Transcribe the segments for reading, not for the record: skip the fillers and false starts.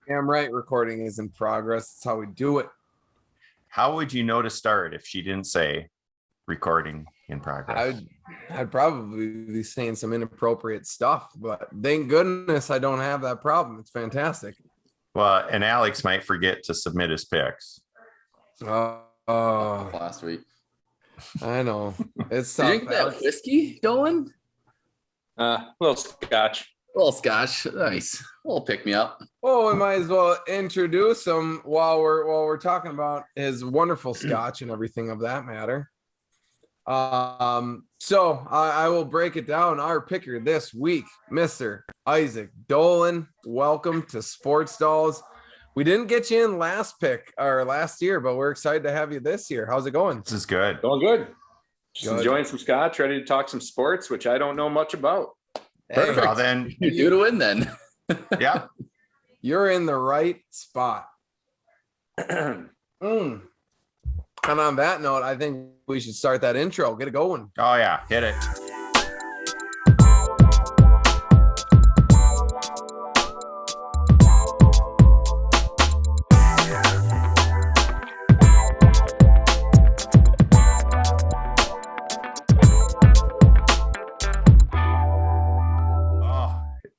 Damn right, recording is in progress. That's how we do it. How would you know to start if she didn't say recording in progress? I'd probably be saying some inappropriate stuff, but thank goodness I don't have that problem. It's fantastic. Well, and Alex might forget to submit his picks. Last week. I know. It's Did tough. you get that whiskey, Dolan? Little scotch. Little scotch. Nice. Little pick me up. Oh, we might as well introduce him while we're talking about his wonderful scotch and everything of that matter. So I will break it down. Our picker this week, Mr. Isaac Dolan. Welcome to Sports Dolls. We didn't get you in last year, but we're excited to have you this year. How's it going? This is good. Going good. Just enjoying some scotch, ready to talk some sports, which I don't know much about. Perfect. Well, then You're due to win then. yeah. You're in the right spot. And on that note, I think we should start that intro. Get it going. Oh yeah, hit it.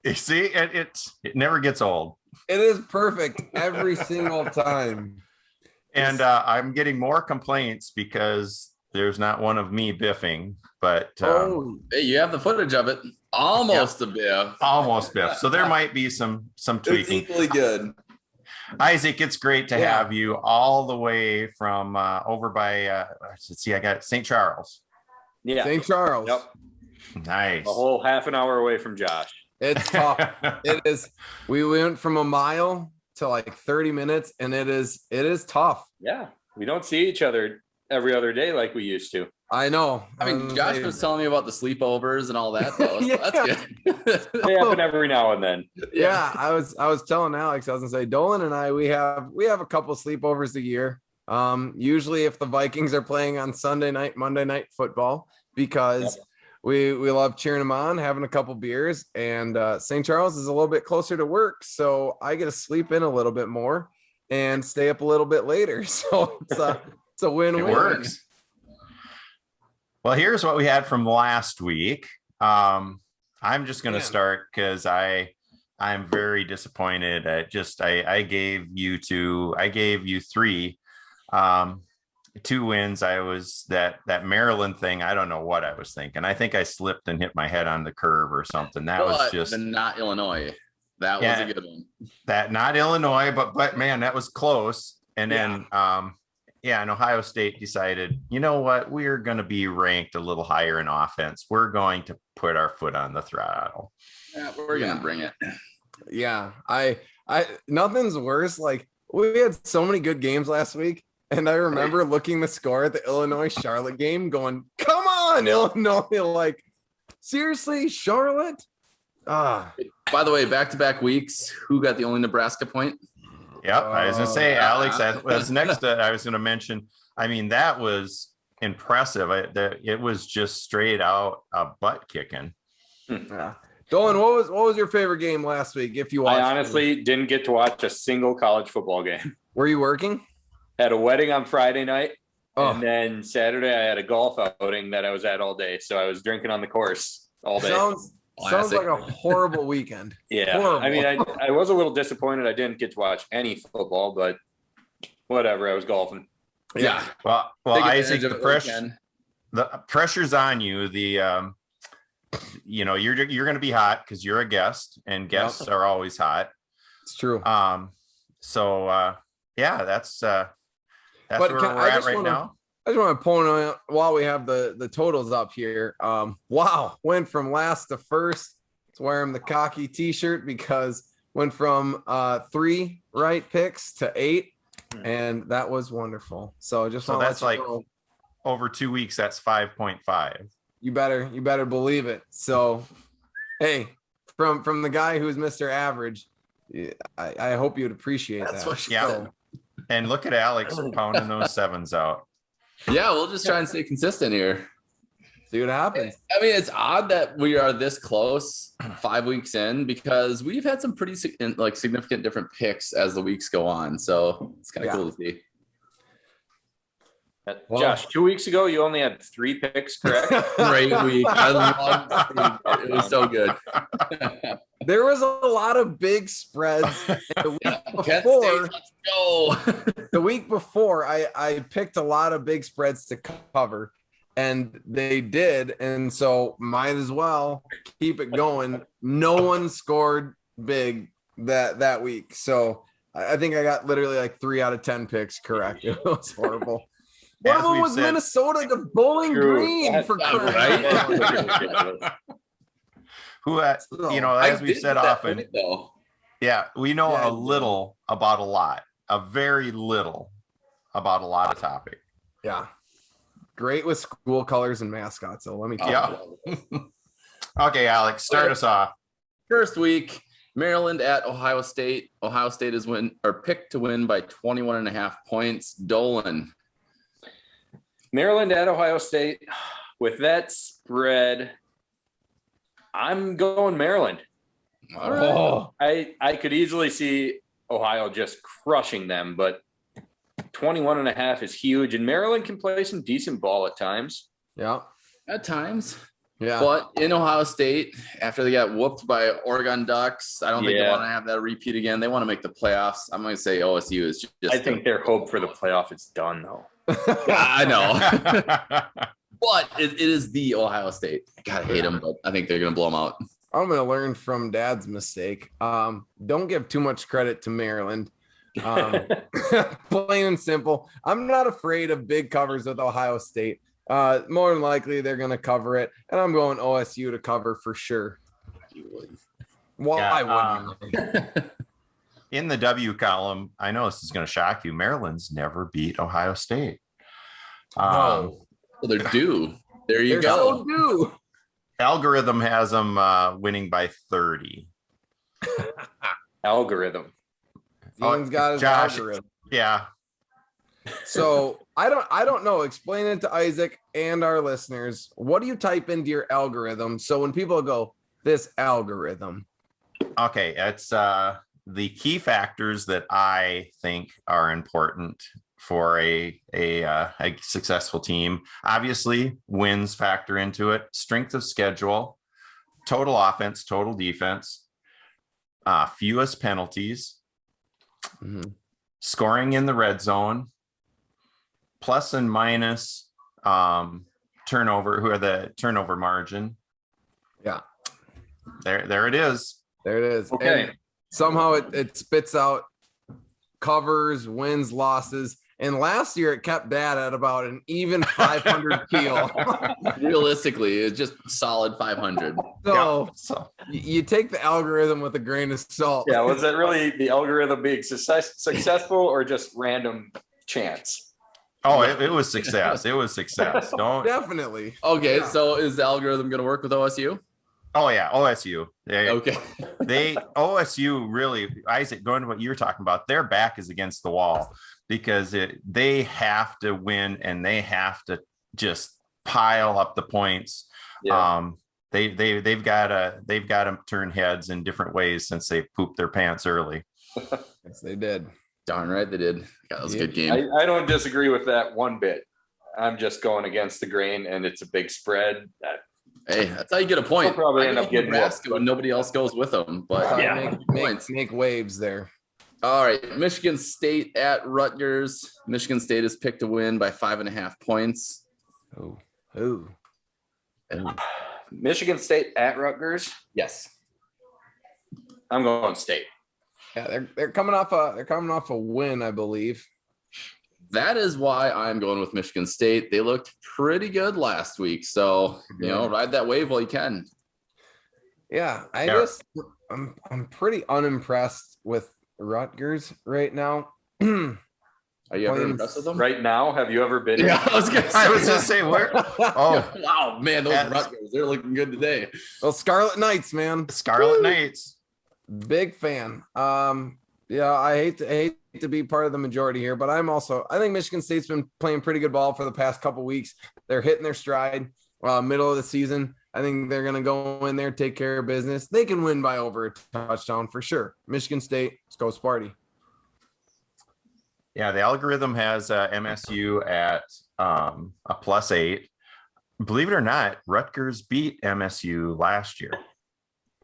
You see, it never gets old. It is perfect every single time. And I'm getting more complaints because there's not one of me biffing, but hey, you have the footage of it. Almost a biff. Almost biff. So there might be some tweaking. It's equally good. Isaac, it's great to have you all the way from over by let's see, I got St. Charles. Yeah. St. Charles. Yep. Nice. A whole half an hour away from Josh. It's tough. It is. We went from a mile to like 30 minutes, and it is tough. Yeah. We don't see each other every other day like we used to. I know. I mean, Josh was telling me about the sleepovers and all that. Though. Yeah. That's good. They happen every now and then. Yeah, I was telling Alex, I was gonna say, Dolan and I, we have a couple sleepovers a year. Usually if the Vikings are playing on Sunday night, Monday night football, because we love cheering them on, having a couple beers, and St. Charles is a little bit closer to work, so I get to sleep in a little bit more and stay up a little bit later. So it's a win-win. It works. Well, here's what we had from last week. I'm just going to start because I'm very disappointed. I gave you three, 2 wins. I was that Maryland thing. I don't know what I was thinking. I think I slipped and hit my head on the curb or something. That was just not Illinois. That was a good one. That not Illinois, but man, that was close. And then and Ohio State decided, you know what, we're going to be ranked a little higher in offense. We're going to put our foot on the throttle. Yeah, we're going to bring it. Yeah, I nothing's worse. Like, we had so many good games last week, and I remember looking the score at the Illinois Charlotte game, going, "Come on, Illinois!" Like, seriously, Charlotte. By the way, back-to-back weeks, who got the only Nebraska point? Yep, I was going to say, Alex, that was next. I was going to mention, I mean, that was impressive. It was just straight out butt kicking. Yeah. Dolan, what was your favorite game last week? If you watched, I honestly didn't get to watch a single college football game. Were you working? Had a wedding on Friday night, and then Saturday I had a golf outing that I was at all day. So I was drinking on the course all day. Sounds like a horrible weekend. Yeah. Horrible. I mean, I was a little disappointed I didn't get to watch any football, but whatever. I was golfing. Yeah. Well, Isaac, the pressure's on you. The you're going to be hot because you're a guest, and guests are always hot. It's true. So that's where we're at right now. I just want to point out while we have the totals up here. Wow, went from last to first. Let's wear him the cocky t-shirt because went from 3 right picks to 8, and that was wonderful. So that's like over 2 weeks. That's 5.5. You better believe it. So, hey, from the guy who's Mr. Average, I hope you'd appreciate that. What she said. And look at Alex pounding those 7s out. Yeah, we'll just try and stay consistent here. See what happens. I mean, it's odd that we are this close 5 weeks in because we've had some pretty significant different picks as the weeks go on. So it's kind of cool to see. Josh, 2 weeks ago, you only had 3 picks, correct? Great week. I loved it. It was so good. There was a lot of big spreads. The week Kent before, State, let's go. the week before, I picked a lot of big spreads to cover, and they did. And so might as well keep it going. No one scored big that week. So I think I got literally like 3 out of 10 picks correct. It was horrible. One of them was Minnesota to Bowling Green for right. Who, as we've said often, yeah, we know a little about a lot, a very little about a lot of topic. Yeah. Great with school colors and mascots. So let me tell you. Okay, Alex, start us off. First week, Maryland at Ohio State. Ohio State is picked to win by 21.5 points. Dolan. Maryland at Ohio State. With that spread, I'm going Maryland. All right. I could easily see Ohio just crushing them, but 21.5 is huge, and Maryland can play some decent ball at times. Yeah. At times. Yeah. But in Ohio State, after they got whooped by Oregon Ducks, I don't think they want to have that repeat again. They want to make the playoffs. I'm going to say OSU is just. I think their hope for the playoff is done, though. I know. But it is the Ohio State. I gotta hate them, but I think they're going to blow them out. I'm going to learn from Dad's mistake. Don't give too much credit to Maryland. Plain and simple. I'm not afraid of big covers with Ohio State. More than likely, they're going to cover it. And I'm going OSU to cover for sure. Why wouldn't you? In the W column, I know this is going to shock you. Maryland's never beat Ohio State. Well, they're due. There you go. So due. Algorithm has them winning by 30. Algorithm. Dean's got his Josh, algorithm. Yeah. So I don't know. Explain it to Isaac and our listeners. What do you type into your algorithm? So when people go, this algorithm. Okay, it's the key factors that I think are important for a successful team. Obviously, wins factor into it. Strength of schedule, total offense, total defense, fewest penalties, scoring in the red zone, plus and minus turnover. Who are the turnover margin? Yeah, there it is. There it is. Okay. And somehow it spits out covers, wins, losses. And last year it kept Dad at about an even 500 keel. Realistically, it's just solid 500. So you take the algorithm with a grain of salt. Yeah, was that really the algorithm being successful or just random chance? Oh, it was success. It was success. Don't Definitely. Okay, Yeah. so is the algorithm going to work with OSU? Oh yeah, OSU. Okay. OSU really, Isaac, going to what you were talking about, their back is against the wall because they have to win and they have to just pile up the points. Yeah. They've got to turn heads in different ways since they pooped their pants early. Yes, they did. Darn right they did. That was a good game. I don't disagree with that one bit. I'm just going against the grain, and it's a big spread. Hey, that's how you get a point. They'll probably end up getting Nebraska whooped, when nobody else goes with them. But Yeah. Make waves there. All right, Michigan State at Rutgers. Michigan State is picked to win by 5.5 points. Oh. Michigan State at Rutgers. Yes. I'm going State. Yeah, they're coming off a win, I believe. That is why I'm going with Michigan State. They looked pretty good last week. So, ride that wave while you can. Yeah, I'm pretty unimpressed with Rutgers right now. Are you ever impressed with them? Right now, have you ever been? Yeah, I was gonna say where. Oh, wow, man, those Rutgers, they're looking good today. Well, Scarlet Knights, man. Scarlet Knights. Big fan. Yeah, I hate to be part of the majority here, but I think Michigan State's been playing pretty good ball for the past couple weeks. They're hitting their stride. middle of the season. I think they're going to go in there, take care of business. They can win by over a touchdown for sure. Michigan State, let's go Sparty. Yeah, the algorithm has MSU at a +8. Believe it or not, Rutgers beat MSU last year.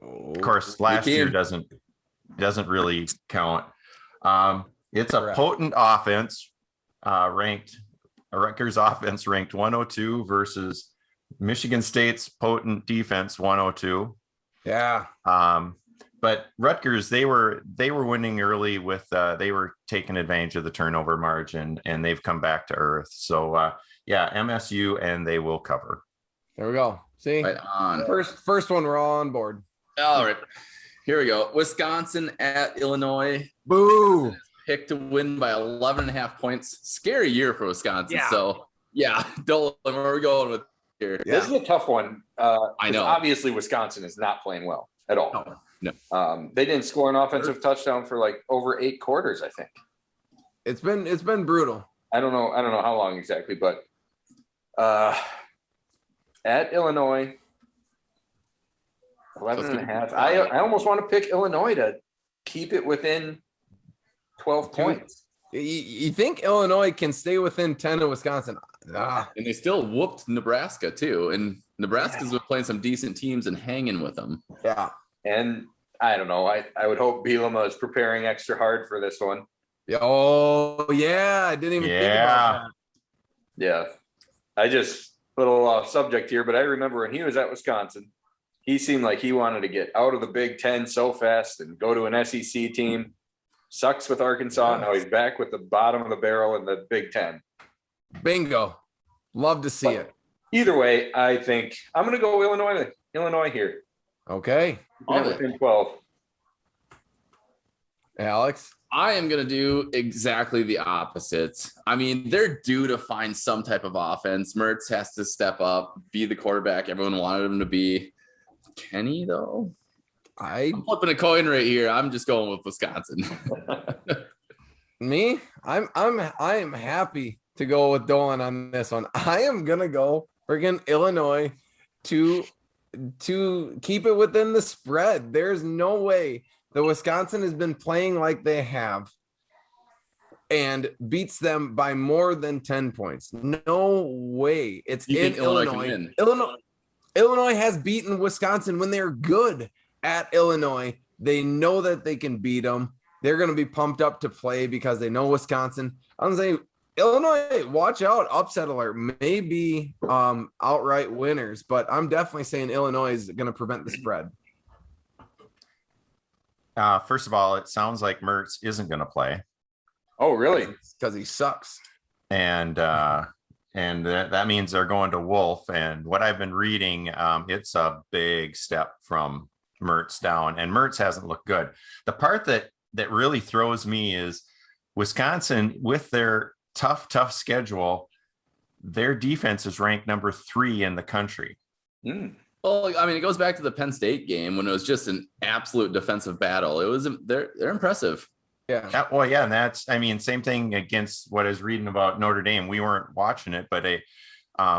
Of course, last year doesn't really count. It's a potent offense, Rutgers offense ranked 102 versus Michigan State's potent defense 102. Yeah. But Rutgers, they were winning early with they were taking advantage of the turnover margin, and they've come back to earth. So yeah, MSU, and they will cover. There we go. See, Right on. First one, we're all on board. All right, here we go. Wisconsin at Illinois. Boo. Picked to win by 11.5 points. Scary year for Wisconsin. Yeah. So yeah, Dolan, where are we going with here? Yeah. This is a tough one. I know. Obviously, Wisconsin is not playing well at all. No. They didn't score an offensive touchdown for like over 8 quarters, I think. It's been brutal. I don't know how long exactly, but at Illinois, 11.5. I almost want to pick Illinois to keep it within 12 points. You think Illinois can stay within 10 of Wisconsin? And they still whooped Nebraska too. And Nebraska's been playing some decent teams and hanging with them. Yeah. And I don't know. I would hope Bielema is preparing extra hard for this one. Oh yeah, I didn't even think about that. Yeah. I just little off subject here, but I remember when he was at Wisconsin, he seemed like he wanted to get out of the Big Ten so fast and go to an SEC team. Sucks with Arkansas. Now he's back with the bottom of the barrel in the Big Ten. Bingo. Love to see it. Either way, I think I'm going to go Illinois here. Okay. Within 12. Alex? I am going to do exactly the opposite. I mean, they're due to find some type of offense. Mertz has to step up, be the quarterback everyone wanted him to be. Can he, though? I'm flipping a coin right here. I'm just going with Wisconsin. Me? I am happy to go with Dolan on this one. I am gonna go friggin' Illinois to keep it within the spread. There's no way that Wisconsin has been playing like they have and beats them by more than 10 points. No way. It's in Illinois. Illinois has beaten Wisconsin when they're good at Illinois. They know that they can beat them. They're going to be pumped up to play because they know Wisconsin. I'm saying Illinois, watch out, upset alert, maybe outright winners, but I'm definitely saying Illinois is going to prevent the spread. First of all, it sounds like Mertz isn't going to play. Oh, really? Because he sucks. And that means they're going to Wolf. And what I've been reading, it's a big step from Mertz down, and Mertz hasn't looked good. The part that really throws me is Wisconsin, with their tough schedule, their defense is ranked number 3 in the country. Well, I mean, it goes back to the Penn State game when it was just an absolute defensive battle. They're impressive. Yeah. Well, yeah, and that's, I mean, same thing against what I was reading about Notre Dame. We weren't watching it, but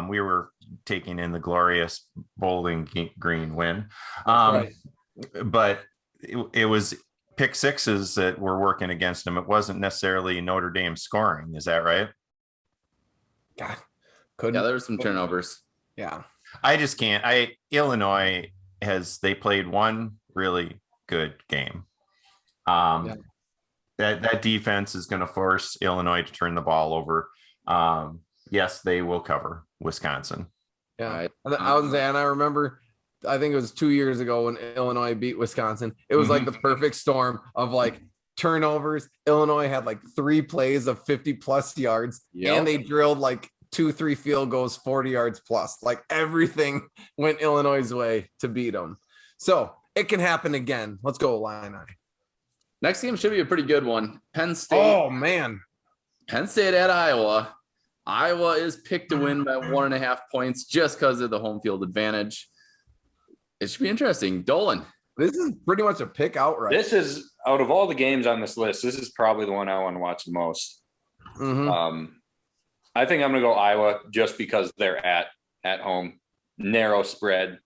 we were taking in the glorious Bowling Green win. Right. But it was pick sixes that were working against them. It wasn't necessarily Notre Dame scoring. Is that right? God. Yeah, there were some turnovers. Yeah. I just can't. Illinois they played one really good game. That defense is going to force Illinois to turn the ball over. Yes, they will cover Wisconsin. Yeah. I was saying, I remember, I think it was 2 years ago when Illinois beat Wisconsin. It was like the perfect storm of like turnovers. Illinois had like 3 plays of 50+ yards, and they drilled like 2-3 field goals, 40 yards plus. Like everything went Illinois' way to beat them. So it can happen again. Let's go, Illini. Next game should be a pretty good one. Penn State. Oh, man. Penn State at Iowa. Iowa is picked to win by 1.5 points just because of the home field advantage. It should be interesting. Dolan. This is pretty much a pick outright. This is, out of all the games on this list, this is probably the one I want to watch the most. Mm-hmm. I think I'm going to go Iowa just because they're at home. narrow spread.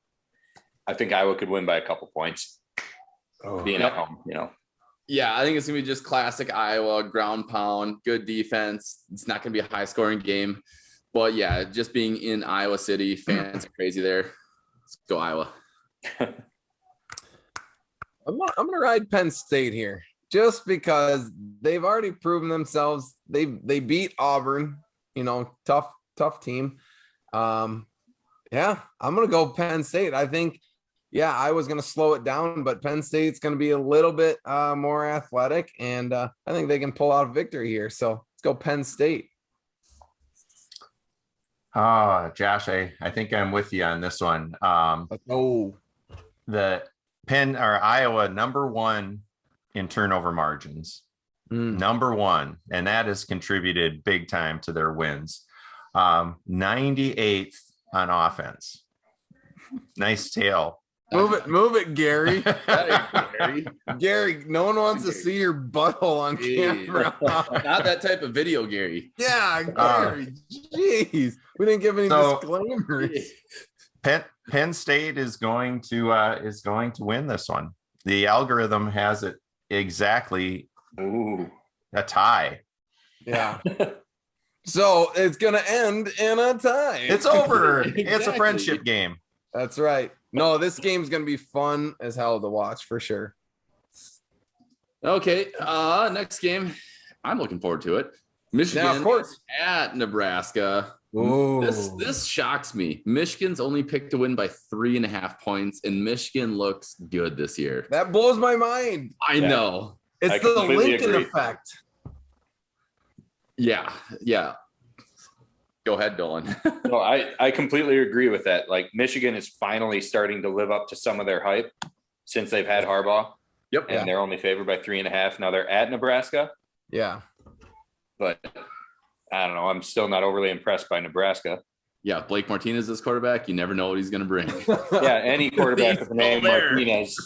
I think Iowa could win by a couple points. Being at home, Yeah, I think it's gonna be just classic Iowa ground pound, good defense. It's not gonna be a high scoring game, but yeah, just being in Iowa City, fans are crazy there. Let's go Iowa. I'm gonna ride Penn State here just because they've already proven themselves. They beat Auburn, tough team. Yeah, I'm gonna go Penn State. I think, I was gonna slow it down, but Penn State's gonna be a little bit more athletic, and I think they can pull out a victory here. So let's go Penn State. Josh, I think I'm with you on this one. The Iowa '1 in turnover margins, #1, and that has contributed big time to their wins. 98th on offense. Nice tail. Move it, Gary. Gary, no one wants to see your butthole on camera. Not that type of video, Gary. Yeah, Gary. Jeez, we didn't give any disclaimers. Penn State is going to win this one. The algorithm has it exactly a tie. Yeah. So it's gonna end in a tie. It's over. It's a friendship game. That's right. No, this game's gonna be fun as hell to watch for sure. Okay, next game. I'm looking forward to it. Michigan, of course, at Nebraska. Ooh. This shocks me. Michigan's only picked to win by 3.5 points, and Michigan looks good this year. That blows my mind. I know. It's the Lincoln effect. Yeah. Go ahead, Dolan. No, I completely agree with that. Like, Michigan is finally starting to live up to some of their hype since they've had Harbaugh. Yep. And they're only favored by 3.5. Now they're at Nebraska. Yeah. But I don't know. I'm still not overly impressed by Nebraska. Yeah, Blake Martinez is quarterback. You never know what he's going to bring. Yeah, any quarterback with the name Martinez,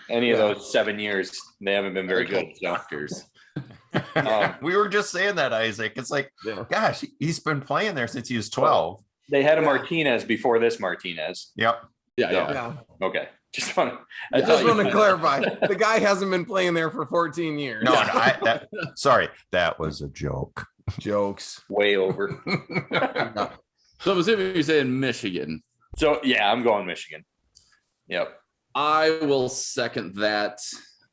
any of those 7 years, they haven't been very good. So. We were just saying that, Isaac. It's like, gosh, he's been playing there since he was 12. They had a Martinez before this Martinez. Yep. Yeah. Okay. Just want to clarify. The guy hasn't been playing there for 14 years. No, sorry, that was a joke. Jokes. Way over. So I'm assuming you're saying Michigan. So yeah, I'm going Michigan. Yep. I will second that.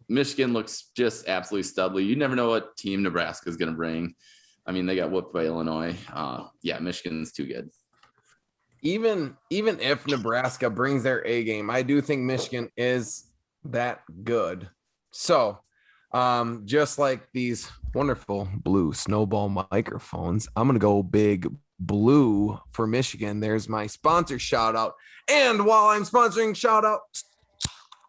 Michigan looks just absolutely studly. You never know what team Nebraska is going to bring. I mean, they got whooped by Illinois. Michigan's too good. Even if Nebraska brings their A game, I do think Michigan is that good. So, just like these wonderful blue snowball microphones, I'm gonna go big blue for Michigan. There's my sponsor shout out. And while I'm sponsoring, shout out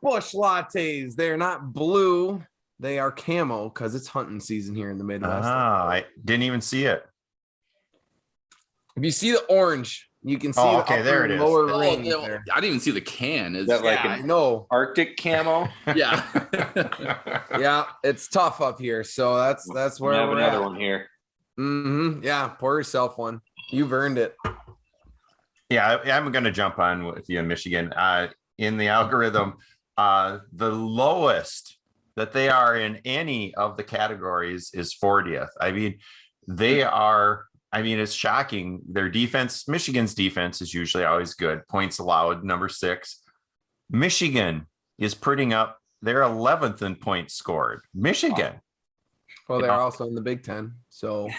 Bush lattes. They're not blue, they are camo because it's hunting season here in the Midwest. I didn't even see it. If you see the orange, you can see there it is. Lower ring there. I didn't even see the can. Is that like I know. Arctic camo? Yeah. Yeah, it's tough up here. So that's where we have we're another at. one here. Mm-hmm. Yeah, pour yourself one. You've earned it. Yeah, I'm going to jump on with you in Michigan. In the algorithm, the lowest that they are in any of the categories is 40th. I mean, it's shocking. Their defense, Michigan's defense is usually always good. Points allowed, number 6. Michigan is putting up their 11th in points scored. Michigan. Well, they're also in the Big Ten. So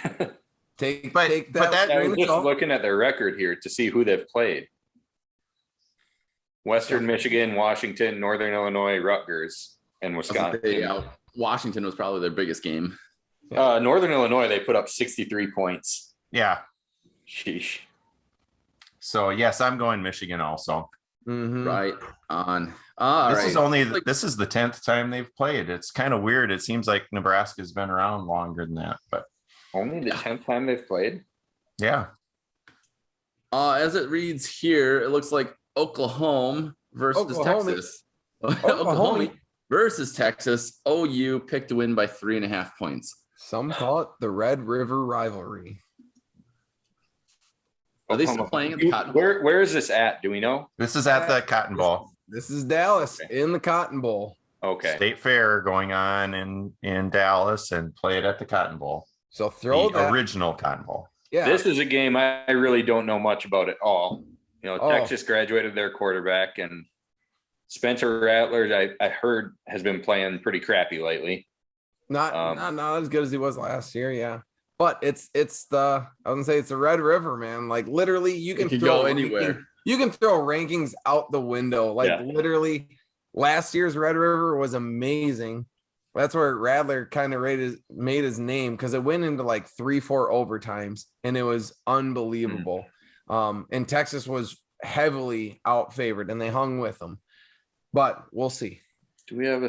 take that. I was just looking at their record here to see who they've played. Western Michigan, Washington, Northern Illinois, Rutgers, and Wisconsin. Washington was probably their biggest game. Northern Illinois, they put up 63 points. Yeah. Sheesh. So yes, I'm going Michigan also. Mm-hmm. Right on. This is the 10th time they've played. It's kind of weird. It seems like Nebraska's been around longer than that, but only the 10th time they've played. Yeah. As it reads here, it looks like Oklahoma versus Texas. Oklahoma versus Texas. OU picked to win by 3.5 points. Some call it the Red River rivalry. Are they still playing at the Cotton Bowl? Where is this at? Do we know? This is at the Cotton Bowl. This is Dallas in the Cotton Bowl. Okay. State Fair going on in Dallas, and play it at the Cotton Bowl. So throw the that original Cotton Bowl. Yeah. This is a game I really don't know much about at all. Texas graduated their quarterback, and Spencer Rattler, I heard, has been playing pretty crappy lately. Not as good as he was last year, yeah. But it's the Red River, man. Like literally, you can go anywhere. You can throw rankings out the window. Like literally, last year's Red River was amazing. That's where Rattler kind of made his name, because it went into like 3-4 overtimes, and it was unbelievable. And Texas was heavily out favored, and they hung with them. But we'll see. Do we have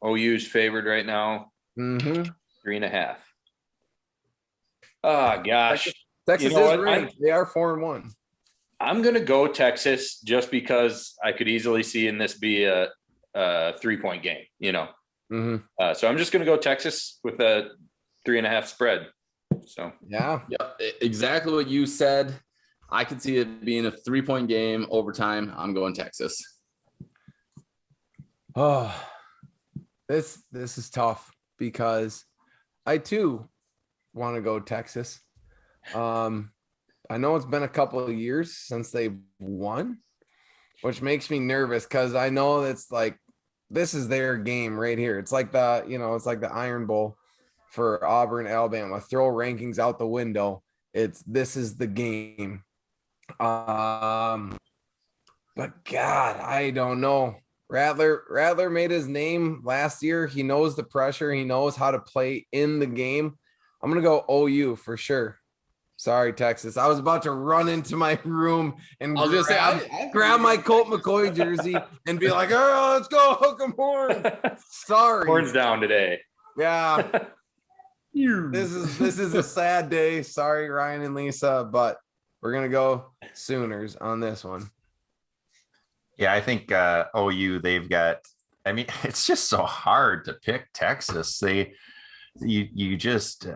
OU's favored right now? 3.5. Oh gosh, Texas is ranked. They are 4-1. I'm gonna go Texas just because I could easily see in this be a 3-point game. So I'm just gonna go Texas with a 3.5 spread. So yeah, exactly what you said. I could see it being a 3-point game overtime. I'm going Texas. Oh, this is tough because I too want to go Texas. I know it's been a couple of years since they've won, which makes me nervous because I know it's like this is their game right here. It's like the Iron Bowl for Auburn, Alabama. Throw rankings out the window. This is the game. But God, I don't know. Rattler made his name last year. He knows the pressure. He knows how to play in the game. I'm going to go OU for sure. Sorry, Texas. I was about to run into my room and grab my Colt McCoy jersey and be like, oh, let's go hook 'em horn. Sorry. Horns down today. Yeah. This is a sad day. Sorry, Ryan and Lisa, but we're going to go Sooners on this one. Yeah, I think OU, they've got, it's just so hard to pick Texas. You just,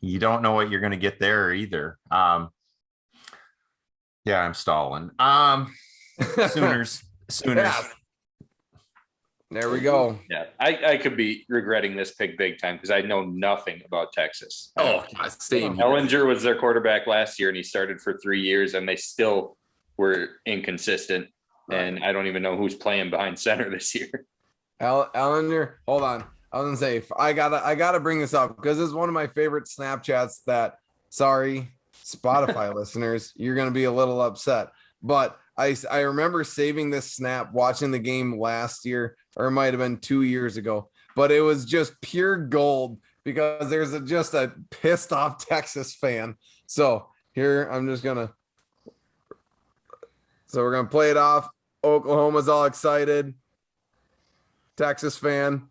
you don't know what you're going to get there either. Yeah, I'm stalling. Sooners. Yeah. There we go. Yeah, I could be regretting this pick big time because I know nothing about Texas. Oh, same. Ellinger was their quarterback last year, and he started for 3 years, and they still were inconsistent. And I don't even know who's playing behind center this year. Ellinger, hold on. I was gonna say I gotta bring this up because this is one of my favorite Snapchats that, sorry, Spotify listeners, you're gonna be a little upset. But I remember saving this snap watching the game last year, or it might have been 2 years ago. But it was just pure gold because there's just a pissed off Texas fan. So here we're gonna play it off. Oklahoma's all excited. Texas fan.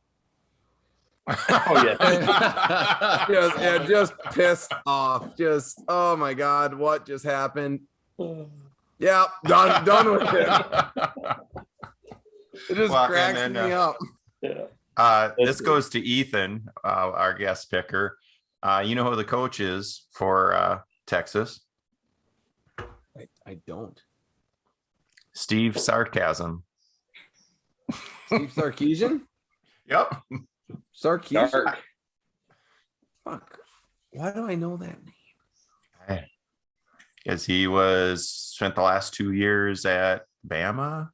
Oh yeah. just pissed off. Just, oh my God, what just happened? Yeah, done with it. It just cracks me up. Yeah. This goes to Ethan, our guest picker. You know who the coach is for Texas? I don't. Steve Sarcasm. Steve Sarkisian? Yep. Sarkisian? Dark. Fuck. Why do I know that name? Because he spent the last 2 years at Bama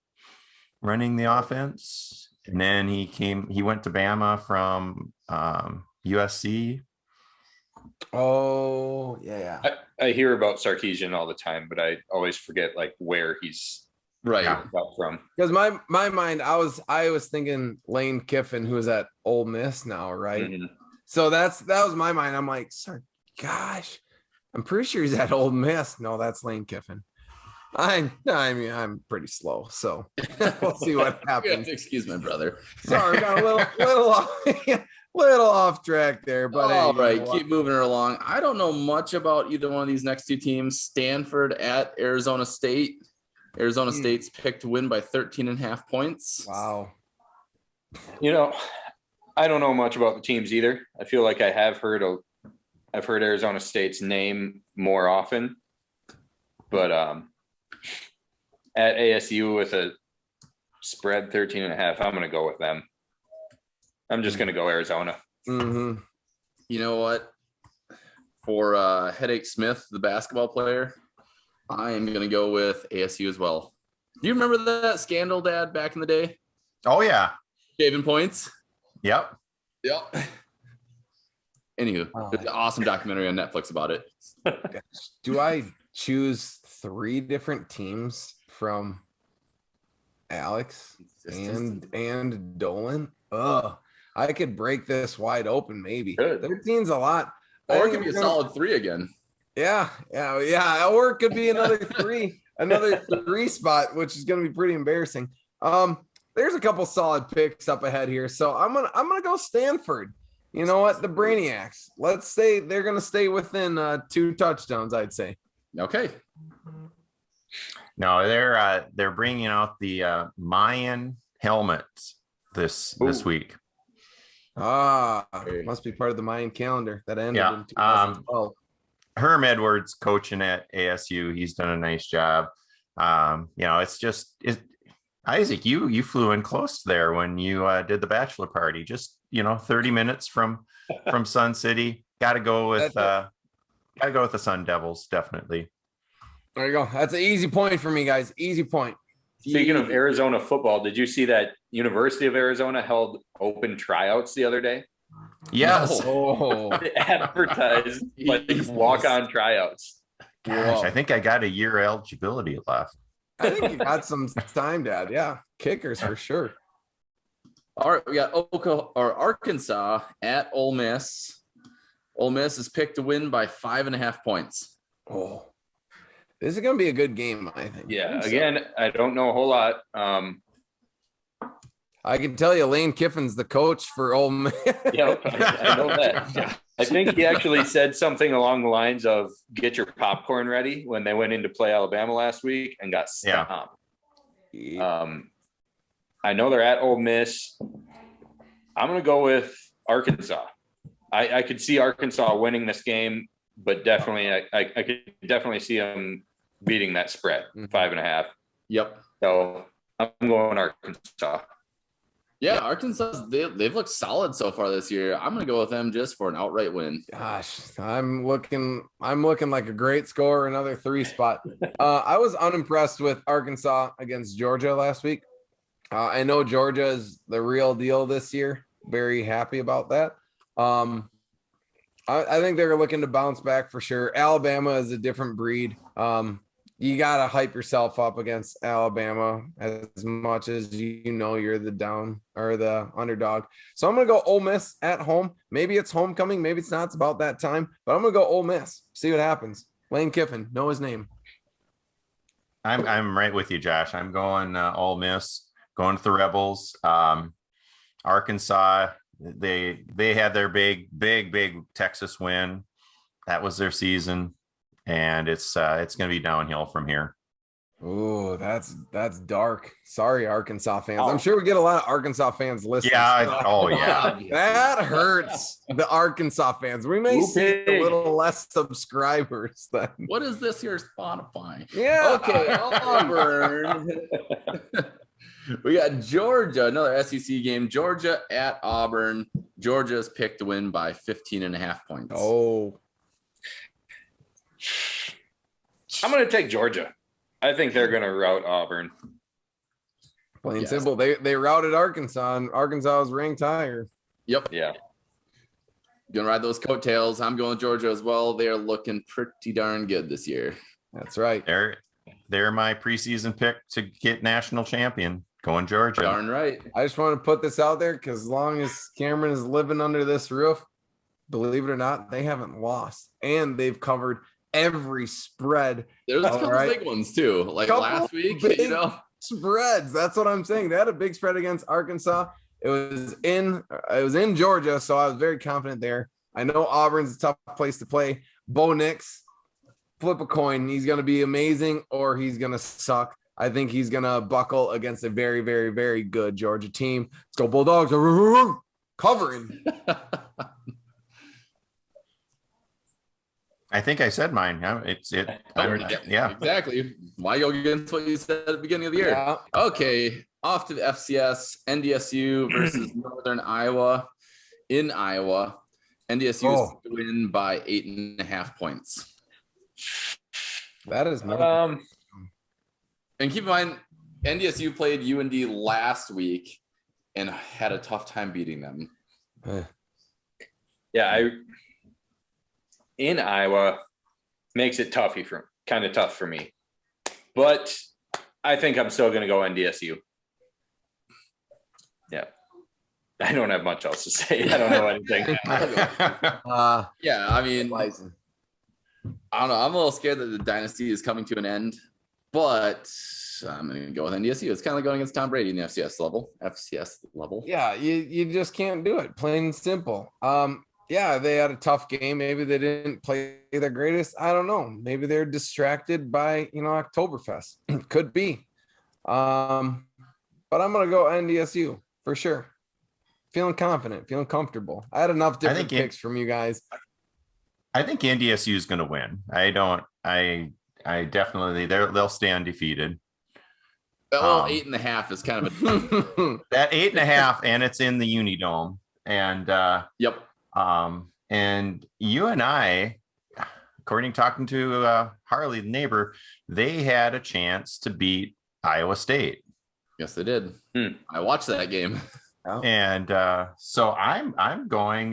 running the offense. And then he went to Bama from USC. Oh, yeah. I hear about Sarkisian all the time, but I always forget like where he's from. Because my mind, I was thinking Lane Kiffin, who is at Ole Miss now, right? Mm-hmm. So that was my mind. I'm like, sir, gosh, I'm pretty sure he's at Ole Miss. No, that's Lane Kiffin. I'm pretty slow, so we'll see what happens. Excuse my brother. Sorry, got a little off track there, but all right, keep moving her along. I don't know much about either one of these next two teams. Stanford at Arizona State. Arizona State's picked to win by 13.5 points. Wow. I don't know much about the teams either. I feel like I've heard Arizona State's name more often. But at ASU with a spread 13.5, I'm going to go with them. I'm just going to go Arizona. Mm-hmm. You know what? For Headache Smith, the basketball player, I am going to go with ASU as well. Do you remember that scandal, Dad, back in the day? Oh, yeah. Shaving points? Yep. Yep. Anywho, there's an awesome documentary on Netflix about it. Do I choose 3 different teams from Alex and Dolan? I could break this wide open, maybe. Good. 13's a lot. Or it could be a solid 3 again. Yeah. Or it could be another 3, another 3 spot, which is going to be pretty embarrassing. There's a couple solid picks up ahead here, so I'm gonna go Stanford. You know what? The Brainiacs. Let's say they're gonna stay within 2 touchdowns. I'd say. Okay. No, they're bringing out the Mayan helmets this week. Must be part of the Mayan calendar that ended in 2012. Herm Edwards coaching at ASU. He's done a nice job. It's just Isaac, you flew in close there when you did the bachelor party. Just 30 minutes from Sun City. Got to go with the Sun Devils, definitely. There you go. That's an easy point for me, guys. Easy point. Speaking of Arizona football, did you see that University of Arizona held open tryouts the other day? Yes. They advertised like walk-on tryouts. Gosh, I think I got a year eligibility left. I think you got some time, Dad. Yeah, kickers for sure. All right, we got Arkansas at Ole Miss. Ole Miss is picked to win by 5.5 points. Oh, this is going to be a good game, I think. Yeah, again, I don't know a whole lot. I can tell you Lane Kiffin's the coach for Ole Miss. Yep, I know that. I think he actually said something along the lines of get your popcorn ready when they went in to play Alabama last week and got stomped. Yeah. I know they're at Ole Miss. I'm going to go with Arkansas. I could see Arkansas winning this game, but definitely I could definitely see them beating that spread, 5.5. Yep. So I'm going Arkansas. Yeah, Arkansas, they've looked solid so far this year. I'm going to go with them just for an outright win. Gosh, I'm looking like a great score, another 3 spot. I was unimpressed with Arkansas against Georgia last week. I know Georgia is the real deal this year. Very happy about that. I think they're looking to bounce back for sure. Alabama is a different breed. You got to hype yourself up against Alabama as much as you're the down or the underdog. So I'm going to go Ole Miss at home. Maybe it's homecoming. Maybe it's not. It's about that time. But I'm going to go Ole Miss. See what happens. Lane Kiffin. Know his name. I'm right with you, Josh. I'm going Ole Miss. Going to the Rebels. Arkansas, they had their big Texas win. That was their season. And it's going to be downhill from here. Oh, that's dark. Sorry, Arkansas fans. I'm sure we get a lot of Arkansas fans listening. Yeah. Yeah. That hurts the Arkansas fans. We may see a little less subscribers then. What is this here, Spotify? Yeah. Okay, Auburn. We got Georgia, another SEC game. Georgia at Auburn. Georgia's picked to win by 15.5 points. Oh. I'm going to take Georgia. I think they're going to rout Auburn. Plain simple. They routed Arkansas, and Arkansas was ranked higher. Yep. Yeah. Gonna ride those coattails. I'm going Georgia as well. They are looking pretty darn good this year. That's right. They're my preseason pick to get national champion. Going Georgia. Darn right. I just want to put this out there because as long as Cameron is living under this roof, believe it or not, they haven't lost, and they've covered every spread. There's a couple big ones too, like last week. Spreads. That's what I'm saying. They had a big spread against Arkansas. It was in Georgia, so I was very confident there. I know Auburn's a tough place to play. Bo Nix, flip a coin. He's going to be amazing or he's going to suck. I think he's going to buckle against a very, very, very good Georgia team. Let's go Bulldogs. Covering. I think I said mine. Yeah. Exactly. Why go against what you said at the beginning of the year? Yeah. Okay, off to the FCS. NDSU versus Northern Iowa in Iowa. NDSU is to win by 8.5 points. That is and keep in mind, NDSU played UND last week and had a tough time beating them. Yeah, in Iowa makes it kind of tough for me, but I think I'm still going to go NDSU. Yeah, I don't have much else to say. I don't know anything. Yeah, I mean, I don't know. I'm a little scared that the dynasty is coming to an end, but I'm going to go with NDSU. It's kind of like going against Tom Brady in the FCS level. Yeah, you just can't do it. Plain and simple. Yeah, they had a tough game. Maybe they didn't play their greatest. I don't know. Maybe they're distracted by, Oktoberfest. Could be. But I'm going to go NDSU for sure. Feeling confident, feeling comfortable. I had enough different picks from you guys. I think NDSU is going to win. I definitely, they'll stay undefeated. Well, 8.5 is kind of that 8.5, and it's in the Unidome. And yep. And you and I, according to talking to Harley, the neighbor, they had a chance to beat Iowa State. Yes, they did. I watched that game. And so I'm going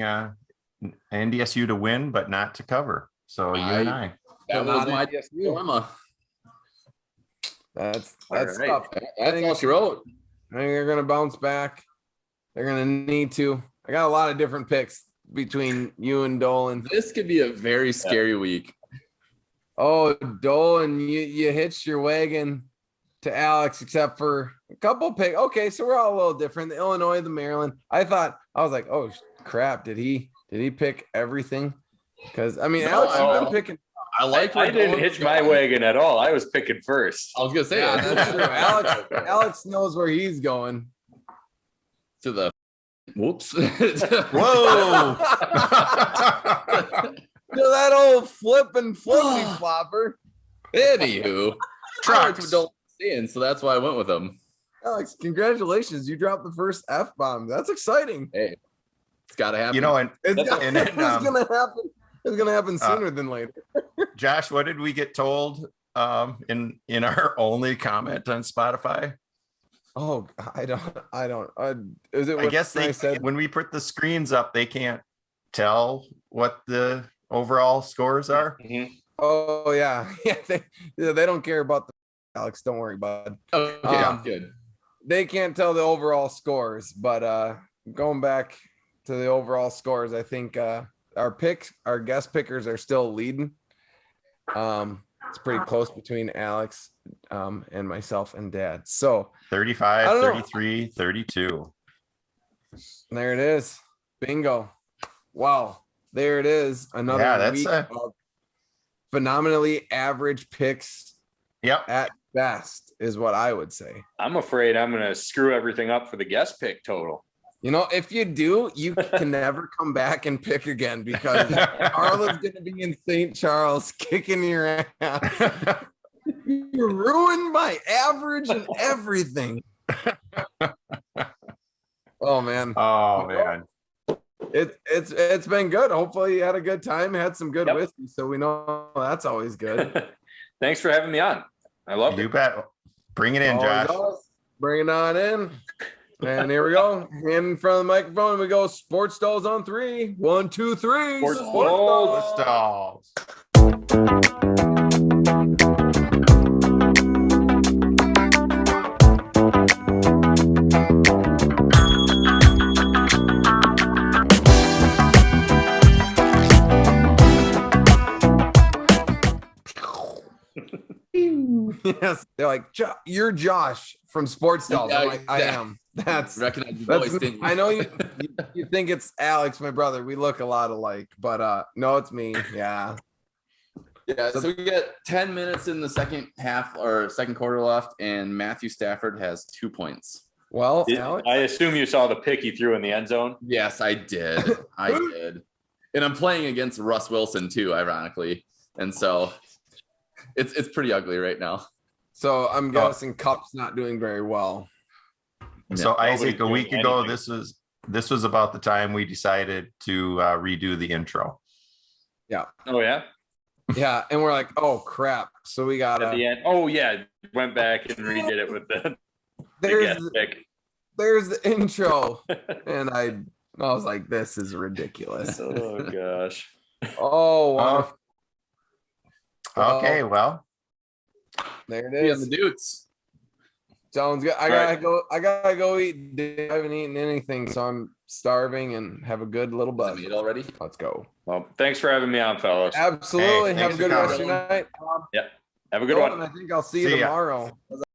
NDSU to win, but not to cover. So you and I. That was my dilemma. That's right. tough. That's all she wrote. I think they're going to bounce back. They're going to need to. I got a lot of different picks between you and Dolan. This could be a very scary week. Oh, Dolan, you hitched your wagon to Alex, except for a couple picks. Okay, so we're all a little different. The Illinois, the Maryland. I was like, oh crap, did he pick everything? Because Alex, you've been picking. I didn't hitch my wagon at all. I was picking first. I was gonna say that's true. Alex knows where he's going. To the whoops. Whoa. That old flippity flopper. Anywho, trucks. Don't stand, so that's why I went with him. Alex, congratulations! You dropped the first F-bomb. That's exciting. Hey, it's got to happen. And it's gonna happen. It's gonna happen sooner than later. Josh, what did we get told in our only comment on Spotify? Oh, I don't. Is it? I guess they said when we put the screens up, they can't tell what the overall scores are. Mm-hmm. Oh yeah. They don't care about the Alex. Don't worry, bud. Okay, good. They can't tell the overall scores, but going back to the overall scores, I think our guest pickers are still leading. It's pretty close between Alex and myself and Dad. So 35, 33, 32. There it is. Bingo. Wow. There it is. Another week of phenomenally average picks. Yep. At best is what I would say. I'm afraid I'm going to screw everything up for the guest pick total. If you do, you can never come back and pick again because Arla's going to be in St. Charles kicking your ass. You're ruined by average and everything. Oh man. It's been good. Hopefully you had a good time, had some good whiskey, so we know that's always good. Thanks for having me on. I love it. You bet. Bring it in, Josh. Bring it on in. And here we go. In front of the microphone, we go. Sports Dolls on 3. 1, 2, 3. Sports Dolls. Yes, they're like, you're Josh from Sports Dolls. I'm like, I am. Recognize your voice, didn't you? I know you think it's Alex, my brother. We look a lot alike, but no, it's me. Yeah. Yeah. So we got 10 minutes in the second half or second quarter left, and Matthew Stafford has 2 points. Well, Alex? I assume you saw the pick he threw in the end zone. Yes, I did. I did. And I'm playing against Russ Wilson too, ironically. And so it's pretty ugly right now. So I'm guessing Cup's not doing very well. So Isaac, a doing week ago, anything. this was about the time we decided to redo the intro. Yeah. Oh yeah. Yeah. And we're like, oh crap. So we At the gotta end. Oh yeah. Went back and redid it with the there's guest pick. there's the intro. And I was like, this is ridiculous. Oh gosh. Oh wow. Okay, well, There it Be on is. the Dudes. Sounds good. I gotta go eat. I haven't eaten anything, so I'm starving and have a good little Is buzz. it made already? Let's go. Well, thanks for having me on, fellas. Absolutely. Hey, have a thanks for good rest of coming. your night. Have a good Nolan, one. I think I'll see you See ya. tomorrow.